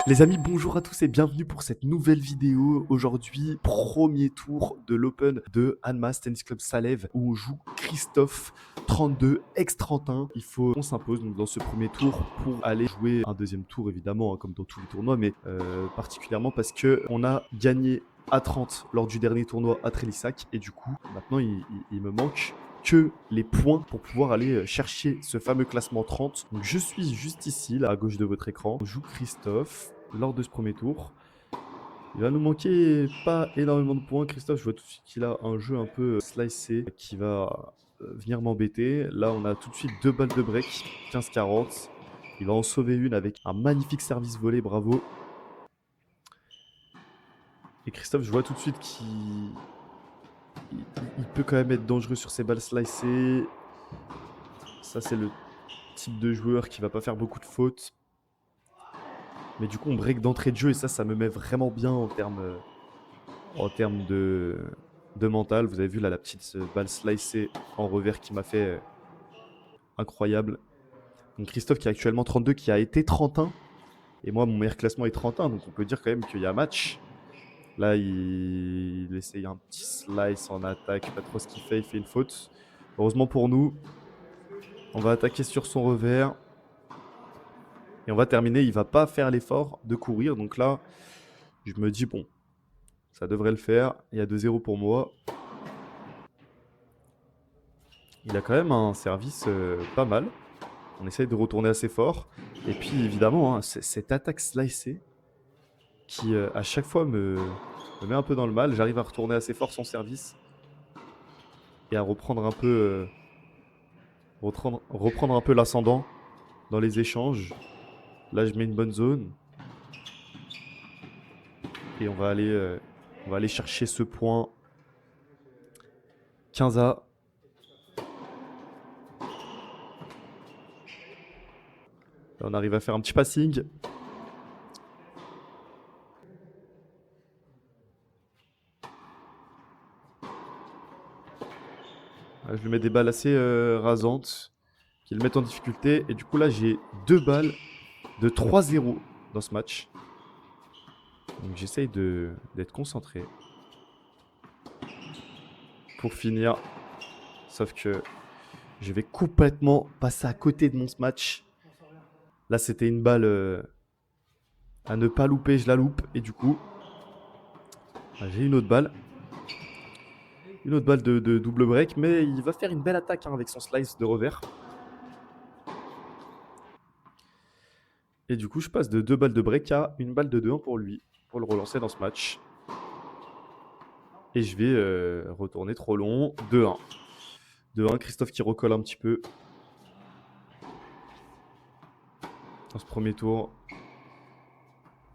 Les amis, bonjour à tous et bienvenue pour cette nouvelle vidéo. Aujourd'hui, premier tour de l'Open de Annemasse Tennis Club Salève où on joue Christophe 32 ex-31. Il faut qu'on s'impose donc dans ce premier tour pour aller jouer un deuxième tour évidemment, comme dans tous les tournois, mais particulièrement parce que on a gagné à 30 lors du dernier tournoi à Trélissac et du coup maintenant il me manque que les points pour pouvoir aller chercher ce fameux classement 30. Donc je suis juste ici, là à gauche de votre écran. On joue Christophe lors de ce premier tour. Il va nous manquer pas énormément de points. Christophe, je vois tout de suite qu'il a un jeu un peu slicé qui va venir m'embêter. Là, on a tout de suite 2 balles de break, 15-40. Il va en sauver une avec un magnifique service volé, bravo. Et Christophe, je vois tout de suite qu'il peut quand même être dangereux sur ses balles slicées. Ça, c'est le type de joueur qui va pas faire beaucoup de fautes. Mais du coup, on break d'entrée de jeu et ça me met vraiment bien en termes de mental. Vous avez vu là la petite balle slicée en revers qui m'a fait incroyable. Donc Christophe qui est actuellement 32, qui a été 31. Et moi, mon meilleur classement est 31. Donc on peut dire quand même qu'il y a match. Là, il essaye un petit slice en attaque. Pas trop ce qu'il fait. Il fait une faute. Heureusement pour nous, on va attaquer sur son revers. Et on va terminer. Il va pas faire l'effort de courir. Donc là, je me dis, bon, ça devrait le faire. Il y a 2-0 pour moi. Il a quand même un service pas mal. On essaye de retourner assez fort. Et puis évidemment, hein, cette attaque slicée qui à chaque fois me met un peu dans le mal. J'arrive à retourner assez fort son service et à reprendre un peu, reprendre un peu l'ascendant dans les échanges. Là, je mets une bonne zone et on va aller chercher ce point 15A. Là, on arrive à faire un petit passing. Là, je lui mets des balles assez rasantes qui le mettent en difficulté. Et du coup, là, j'ai 2 balles de 3-0 dans ce match. Donc j'essaye d'être concentré pour finir. Sauf que je vais complètement passer à côté de mon match. Là, c'était une balle à ne pas louper. Je la loupe. Et du coup, j'ai une autre balle. Une autre balle de double break. Mais il va faire une belle attaque hein, avec son slice de revers. Et du coup, je passe de 2 balles de break à une balle de 2-1 pour lui. Pour le relancer dans ce match. Et je vais retourner trop long. 2-1. 2-1. Christophe qui recolle un petit peu. Dans ce premier tour.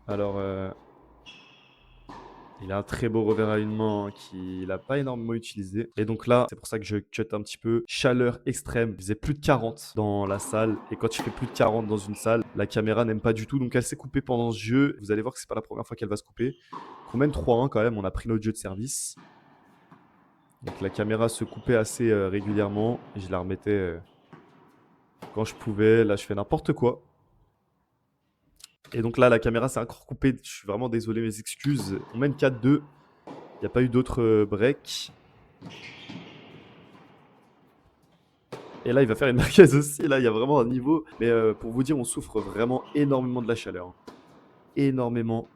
Alors, il a un très beau revers à une main qu'il n'a pas énormément utilisé. Et donc là, c'est pour ça que je cut un petit peu. Chaleur extrême. Il faisait plus de 40 dans la salle. Et quand tu fais plus de 40 dans une salle, la caméra n'aime pas du tout. Donc elle s'est coupée pendant ce jeu. Vous allez voir que c'est pas la première fois qu'elle va se couper. On mène 3-1 quand même. On a pris notre jeu de service. Donc la caméra se coupait assez régulièrement. Et je la remettais quand je pouvais. Là, je fais n'importe quoi. Et donc là, la caméra s'est encore coupée. Je suis vraiment désolé, mes excuses. On mène 4-2. Il n'y a pas eu d'autres breaks. Et là, il va faire une merguez aussi. Là, il y a vraiment un niveau. Mais pour vous dire, on souffre vraiment énormément de la chaleur. Hein. Énormément.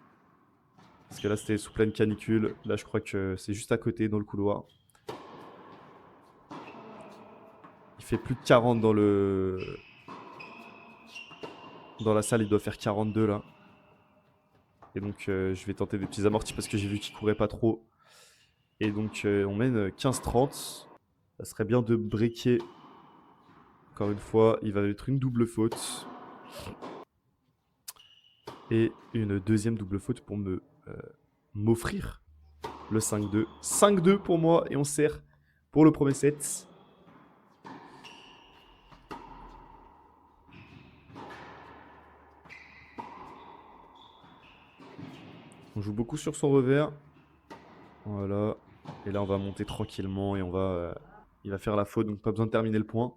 Parce que là, c'était sous pleine canicule. Là, je crois que c'est juste à côté, dans le couloir. Il fait plus de 40 dans la salle. Il doit faire 42 là. Et donc, je vais tenter des petits amortis parce que j'ai vu qu'il courait pas trop. Et donc, on mène 15-30. Ça serait bien de breaker. Encore une fois, il va être une double faute. Et une deuxième double faute pour m'offrir le 5-2. 5-2 pour moi et on sert pour le premier set. On joue beaucoup sur son revers. Voilà. Et là, on va monter tranquillement et il va faire la faute, donc pas besoin de terminer le point.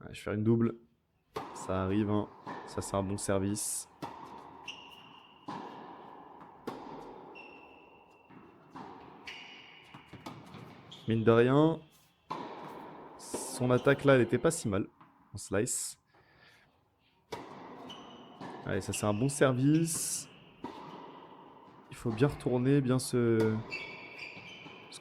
Ouais, je vais faire une double. Ça arrive, hein. Ça, c'est un bon service. Mine de rien, son attaque là, elle était pas si mal en slice. Allez, ça c'est un bon service. Il faut bien retourner, bien se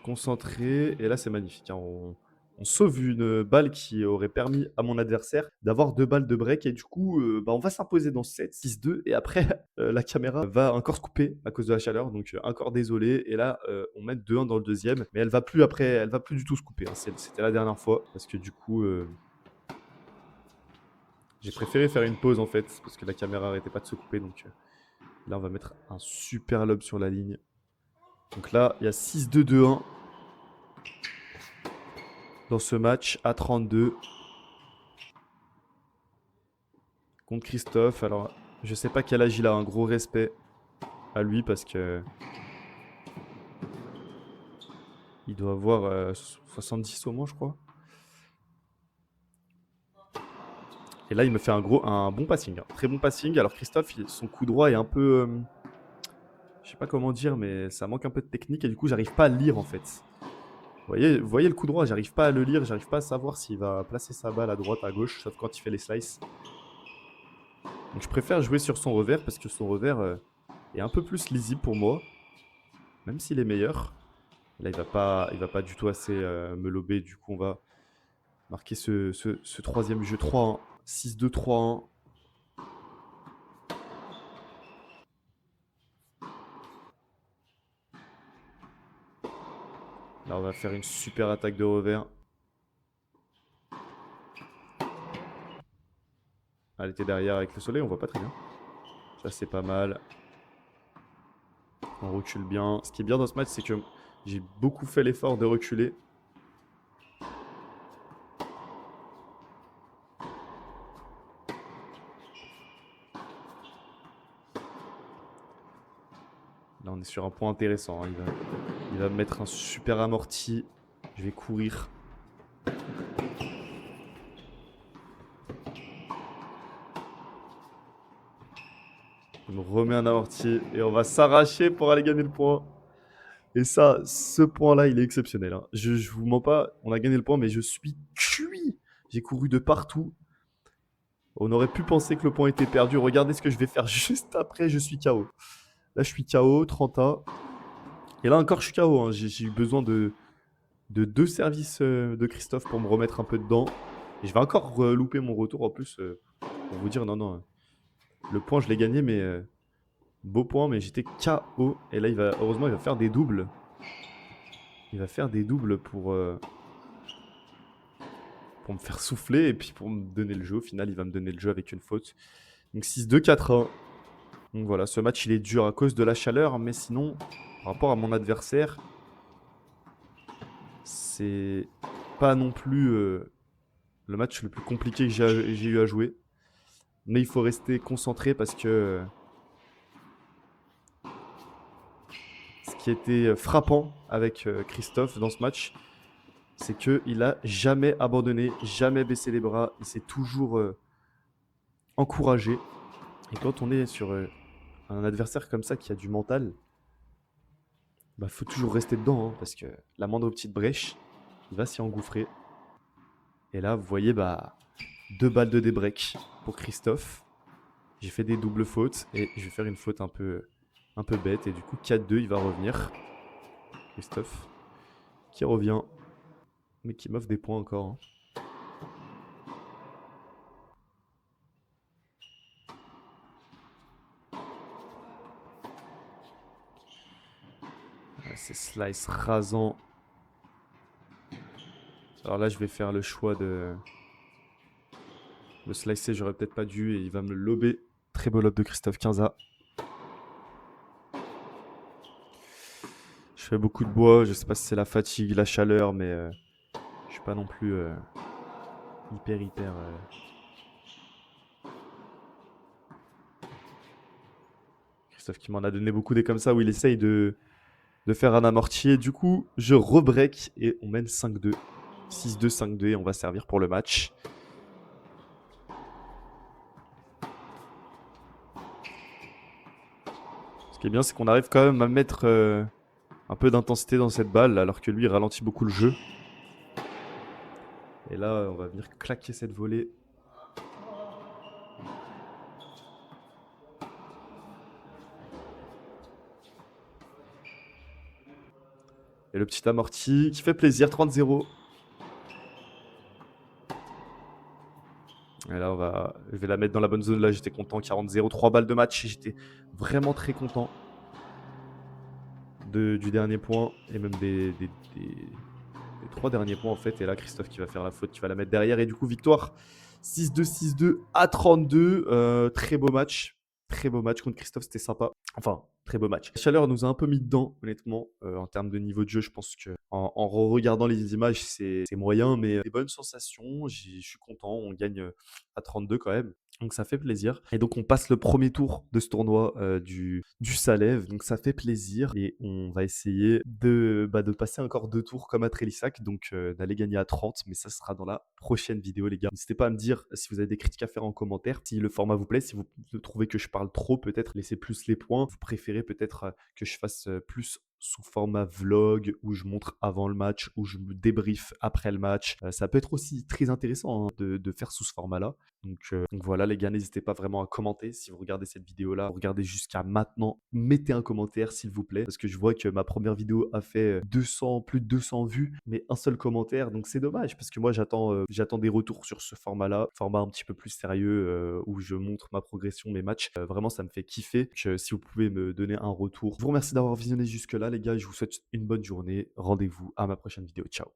concentrer. Et là, c'est magnifique, hein. On sauve une balle qui aurait permis à mon adversaire d'avoir 2 balles de break. Et du coup, on va s'imposer dans ce set 6-2. Et après, la caméra va encore se couper à cause de la chaleur. Donc, encore désolé. Et là, on met 2-1 dans le deuxième. Mais elle va plus après, elle va plus du tout se couper, hein. C'était la dernière fois. Parce que du coup, j'ai préféré faire une pause en fait. Parce que la caméra arrêtait pas de se couper. Donc, là, on va mettre un super lob sur la ligne. Donc là, il y a 6-2-2-1 dans ce match à 32 contre Christophe. Alors, je sais pas quel âge il a, un gros respect à lui parce que il doit avoir 70 au moins, je crois. Et là, il me fait un bon passing, hein. Très bon passing. Alors Christophe, son coup droit est un peu, je sais pas comment dire, mais ça manque un peu de technique et du coup, j'arrive pas à le lire en fait. Vous voyez le coup droit, j'arrive pas à le lire, j'arrive pas à savoir s'il va placer sa balle à droite, à gauche, sauf quand il fait les slices. Donc je préfère jouer sur son revers parce que son revers est un peu plus lisible pour moi, même s'il est meilleur. Là, il va pas du tout assez me lober, du coup on va marquer ce troisième jeu 3-1, 6-2, 3-1. Là, on va faire une super attaque de revers. Elle était derrière avec le soleil, on voit pas très bien. Ça, c'est pas mal. On recule bien. Ce qui est bien dans ce match, c'est que j'ai beaucoup fait l'effort de reculer. Là, on est sur un point intéressant, hein. Il va me mettre un super amorti. Je vais courir. Il me remet un amorti et on va s'arracher pour aller gagner le point. Et ça, ce point-là, il est exceptionnel, hein. Je vous mens pas, on a gagné le point, mais je suis cuit. J'ai couru de partout. On aurait pu penser que le point était perdu. Regardez ce que je vais faire juste après, je suis KO. Là, je suis KO, 30A. Et là encore, je suis KO, hein. J'ai eu besoin de 2 services de Christophe pour me remettre un peu dedans. Et je vais encore louper mon retour en plus pour vous dire non, non. Le point, je l'ai gagné, mais beau point, mais j'étais KO. Et là, heureusement, il va faire des doubles. Il va faire des doubles pour me faire souffler et puis pour me donner le jeu. Au final, il va me donner le jeu avec une faute. Donc 6-2, 4-1. Donc voilà, ce match, il est dur à cause de la chaleur, mais sinon, par rapport à mon adversaire, c'est pas non plus le match le plus compliqué que j'ai eu à jouer. Mais il faut rester concentré parce que ce qui était frappant avec Christophe dans ce match, c'est qu'il a jamais abandonné, jamais baissé les bras. Il s'est toujours encouragé. Et quand on est sur un adversaire comme ça qui a du mental, bah faut toujours rester dedans, hein, parce que la moindre petite brèche, il va s'y engouffrer. Et là, vous voyez, 2 balles de débreak pour Christophe. J'ai fait des doubles fautes et je vais faire une faute un peu bête. Et du coup, 4-2, il va revenir. Christophe qui revient, mais qui m'offre des points encore, hein. C'est slice rasant. Alors là, je vais faire le choix de le slicer. J'aurais peut-être pas dû et il va me le lober. Très beau lob de Christophe 15A. Je fais beaucoup de bois. Je sais pas si c'est la fatigue, la chaleur, mais je suis pas non plus hyper. Christophe qui m'en a donné beaucoup des comme ça où il essaye de faire un amorti. Du coup, je rebreak et on mène 5-2. 6-2, 5-2 et on va servir pour le match. Ce qui est bien, c'est qu'on arrive quand même à mettre un peu d'intensité dans cette balle, alors que lui, il ralentit beaucoup le jeu. Et là, on va venir claquer cette volée. Et le petit amorti qui fait plaisir, 30-0. Et là, je vais la mettre dans la bonne zone. Là, j'étais content, 40-0, 3 balles de match. J'étais vraiment très content du dernier point et même des 3 derniers points en fait. Et là, Christophe qui va faire la faute, qui va la mettre derrière. Et du coup, victoire 6-2, 6-2 à 32. Très beau match. Très beau match contre Christophe, c'était sympa. Enfin, très beau match. La chaleur nous a un peu mis dedans, honnêtement. En termes de niveau de jeu, je pense que en regardant les images, c'est moyen, mais des bonnes sensations. Je suis content. On gagne à 32 quand même. Donc ça fait plaisir. Et donc on passe le premier tour de ce tournoi du Salève. Donc ça fait plaisir. Et on va essayer de passer encore 2 tours comme à Trélissac. Donc d'aller gagner à 30. Mais ça sera dans la prochaine vidéo, les gars. N'hésitez pas à me dire si vous avez des critiques à faire en commentaire. Si le format vous plaît, si vous trouvez que je parle trop, peut-être laissez plus les points. Vous préférez peut-être que je fasse plus sous format vlog où je montre avant le match, où je me débrief après le match. Ça peut être aussi très intéressant hein, de faire sous ce format-là. Donc voilà les gars, n'hésitez pas vraiment à commenter si vous regardez cette vidéo-là. Regardez jusqu'à maintenant, mettez un commentaire s'il vous plaît, parce que je vois que ma première vidéo a fait 200, plus de 200 vues, mais un seul commentaire, donc c'est dommage, parce que moi j'attends des retours sur ce format-là, format un petit peu plus sérieux, où je montre ma progression, mes matchs. Vraiment, ça me fait kiffer. Donc, si vous pouvez me donner un retour. Je vous remercie d'avoir visionné jusque-là les gars, je vous souhaite une bonne journée. Rendez-vous à ma prochaine vidéo. Ciao.